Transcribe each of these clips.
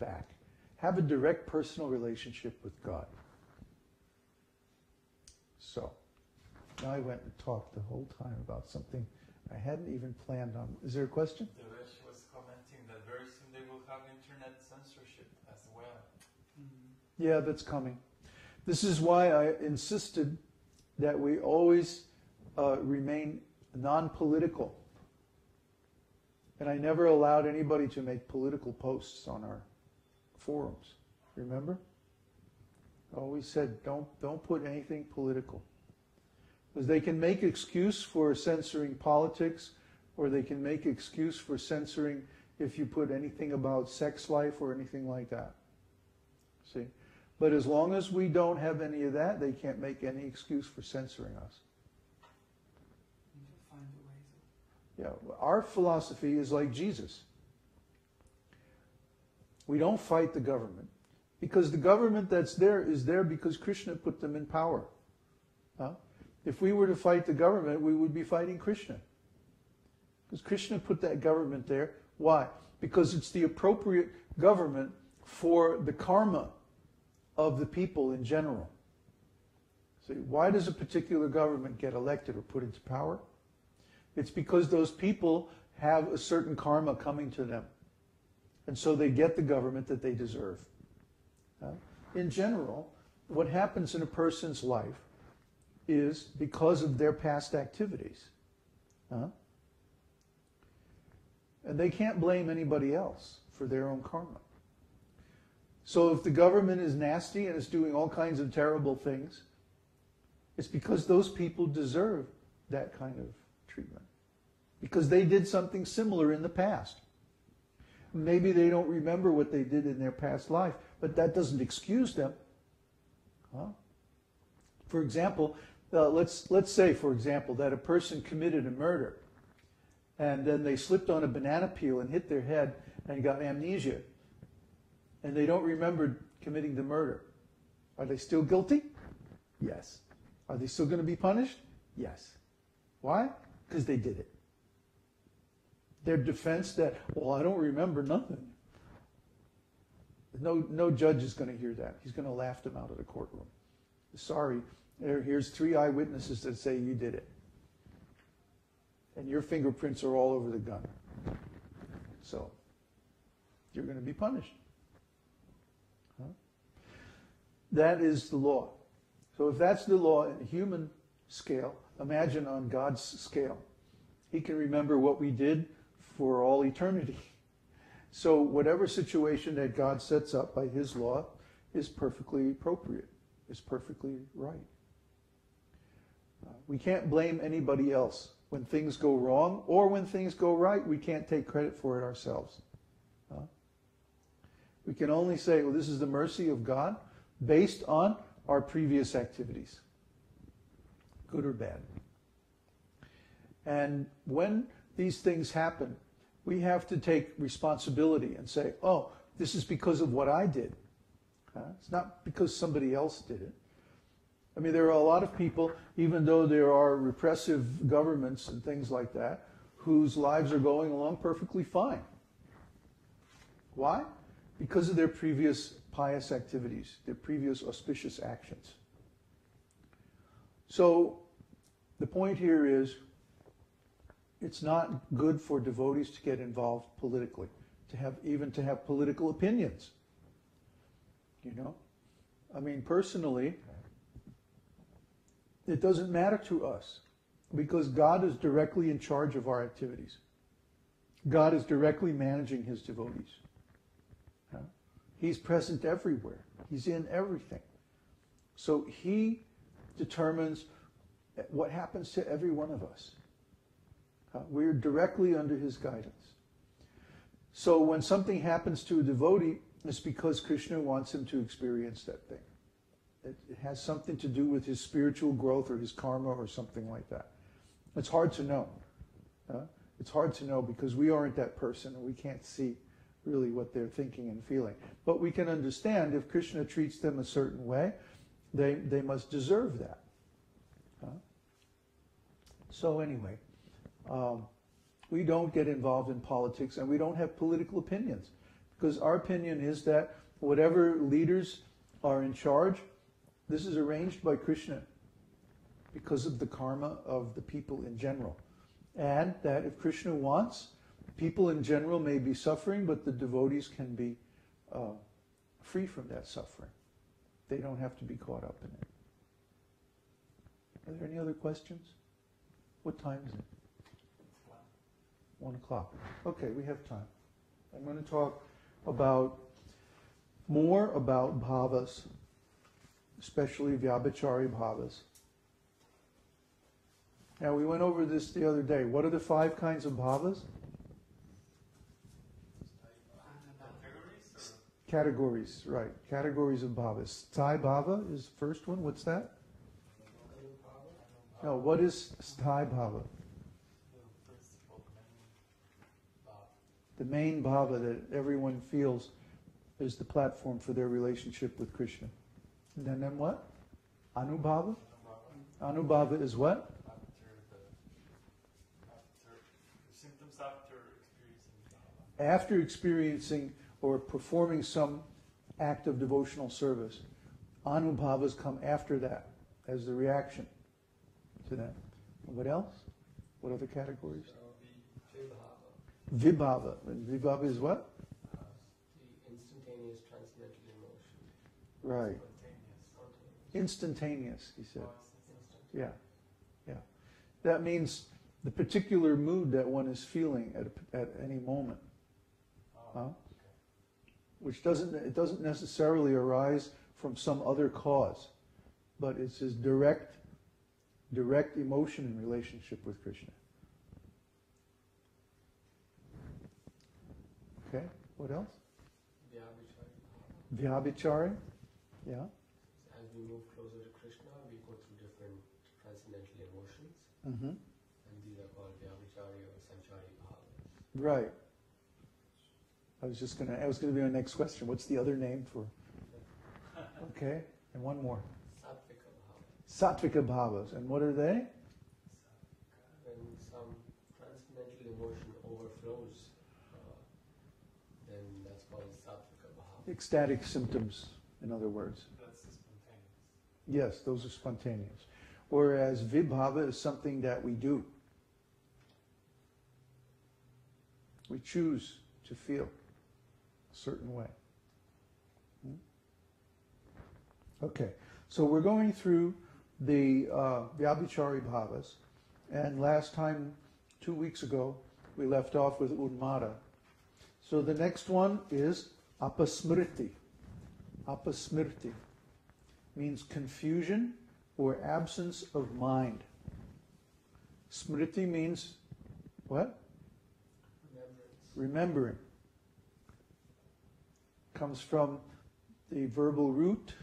back. Have a direct personal relationship with God. So, now I went and talked the whole time about something I hadn't even planned on. Is there a question? The Resh was commenting that very soon they will have internet censorship as well. Mm-hmm. Yeah, that's coming. This is why I insisted that we always remain non-political. And I never allowed anybody to make political posts on our forums. Remember? I always said, don't put anything political. Because they can make excuse for censoring politics, or they can make excuse for censoring if you put anything about sex life or anything like that. See? But as long as we don't have any of that, they can't make any excuse for censoring us. Find a way. Yeah, our philosophy is like Jesus. We don't fight the government, because the government that's there is there because Krishna put them in power. Huh? If we were to fight the government, we would be fighting Krishna. Because Krishna put that government there. Why? Because it's the appropriate government for the karma of the people in general. See, why does a particular government get elected or put into power? It's because those people have a certain karma coming to them. And so they get the government that they deserve. In general, what happens in a person's life is because of their past activities. And they can't blame anybody else for their own karma. So if the government is nasty and is doing all kinds of terrible things, it's because those people deserve that kind of treatment. Because they did something similar in the past. Maybe they don't remember what they did in their past life, but that doesn't excuse them. For example, let's say, for example, that a person committed a murder, and then they slipped on a banana peel and hit their head and got amnesia, and they don't remember committing the murder. Are they still guilty? Yes. Are they still going to be punished? Yes. Why? Because they did it. Their defense that, well, I don't remember nothing. No judge is going to hear that. He's going to laugh them out of the courtroom. Sorry, here's 3 eyewitnesses that say you did it. And your fingerprints are all over the gun. So, you're going to be punished. That is the law. So if that's the law in a human scale, imagine on God's scale. He can remember what we did for all eternity. So whatever situation that God sets up by His law is perfectly appropriate, is perfectly right. We can't blame anybody else when things go wrong, or when things go right, we can't take credit for it ourselves. We can only say, well, this is the mercy of God based on our previous activities, good or bad. And when these things happen, we have to take responsibility and say, oh, this is because of what I did. It's not because somebody else did it. I mean, there are a lot of people, even though there are repressive governments and things like that, whose lives are going along perfectly fine. Why? Because of their previous pious activities, their previous auspicious actions. So, the point here is, it's not good for devotees to get involved politically, even to have political opinions. You know? I mean, personally, it doesn't matter to us, because God is directly in charge of our activities. God is directly managing His devotees. He's present everywhere. He's in everything. So He determines what happens to every one of us. We're directly under His guidance. So when something happens to a devotee, it's because Krishna wants him to experience that thing. It has something to do with his spiritual growth or his karma or something like that. It's hard to know. It's hard to know because we aren't that person and we can't see really what they're thinking and feeling. But we can understand if Krishna treats them a certain way, they must deserve that. So anyway, we don't get involved in politics and we don't have political opinions Because our opinion is that whatever leaders are in charge, this is arranged by Krishna because of the karma of the people in general. And that if Krishna wants, people in general may be suffering, but the devotees can be free from that suffering. They don't have to be caught up in it. Are there any other questions? What time is it? 1 o'clock. Okay, we have time. I'm going to talk more about bhavas, especially Vyabhicari-bhavas. Now, we went over this the other day. What are the 5 kinds of bhavas? Categories, right. Categories of bhavas. Sthāyi bhava is the first one. What's that? No, what is sthāyi bhava? The main bhava that everyone feels is the platform for their relationship with Krishna. And then what? Anubhava? Anubhava is what? Symptoms after experiencing bhava. After experiencing or performing some act of devotional service. Anubhavas come after that as the reaction to that. And what else? What other categories? Vibhava. And vibhava is what? The instantaneous transcendental emotion. Right. Instantaneous, he said. Yeah. Yeah. That means the particular mood that one is feeling at any moment. Which doesn't necessarily arise from some other cause, but it's his direct emotion in relationship with Krishna. Okay, what else? Vyabhicari. Yeah. As we move closer to Krishna, we go through different transcendental emotions, Mm-hmm. and these are called Vyabhicari or Sañcāri-bhavas. Right. I was going to be my next question. What's the other name for? Okay, and one more. Sattvika-bhavas. Sattvika-bhavas. And what are they? When some transcendental emotion overflows, then that's called Sattvika-bhava. Ecstatic symptoms, in other words. That's spontaneous. Yes, those are spontaneous. Whereas vibhava is something that we do. We choose to feel a certain way. Okay, so we're going through the Vyabhicari-bhavas, and last time, 2 weeks ago, we left off with Unmada. So the next one is Apasmṛti. Apasmṛti means confusion or absence of mind. Smriti means what? Remembering. Comes from the verbal root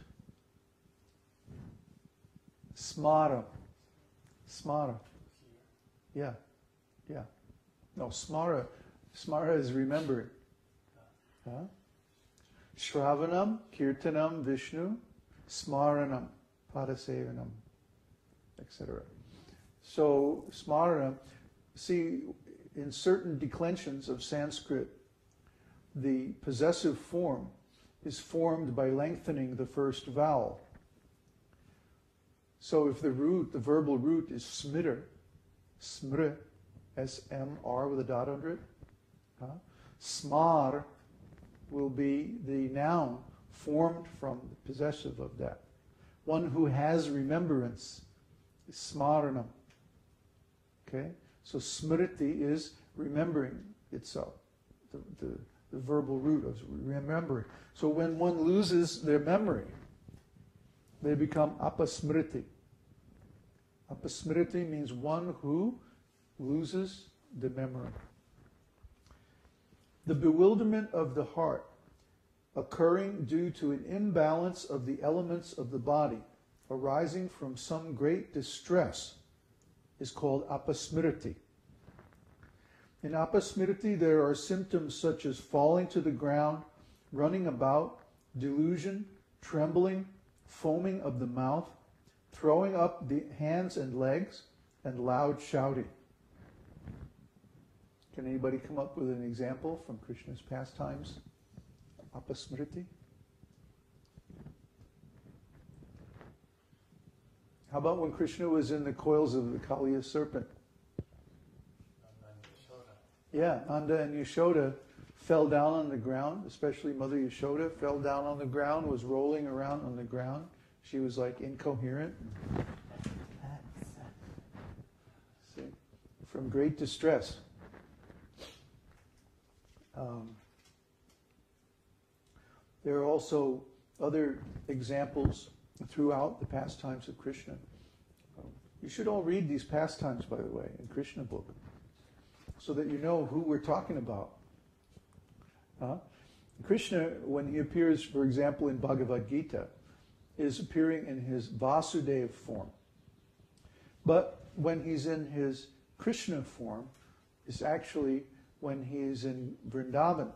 smara. Smara. Yeah. Yeah. No, smara. Smara is remembering. Huh? Shravanam, Kirtanam, Vishnu, Smaranam, Padasevanam, etc. So, Smarana, see, in certain declensions of Sanskrit, the possessive form is formed by lengthening the first vowel. So if the root, the verbal root is smir, smr, S-M-R with a dot under it, smar will be the noun formed from the possessive of that. One who has remembrance is smaranam. Okay? So smriti is remembering itself, the verbal root of remembering. So when one loses their memory, they become apasmṛti. Apasmṛti means one who loses the memory. The bewilderment of the heart occurring due to an imbalance of the elements of the body arising from some great distress is called apasmṛti. In apasmṛti there are symptoms such as falling to the ground, running about, delusion, trembling, foaming of the mouth, throwing up the hands and legs, and loud shouting. Can anybody come up with an example from Krishna's pastimes Apasmṛti. How about when Krishna was in the coils of the Kaliya serpent? Yeah, Nanda and Yashoda fell down on the ground, especially Mother Yashoda fell down on the ground, was rolling around on the ground. She was like incoherent. See, from great distress. There are also other examples throughout the pastimes of Krishna. You should all read these pastimes, by the way, in Krishna book, so that you know who we're talking about. Krishna, when he appears, for example, in Bhagavad Gita, is appearing in his Vasudeva form. But when he's in his Krishna form, is actually when he's in Vrindavan.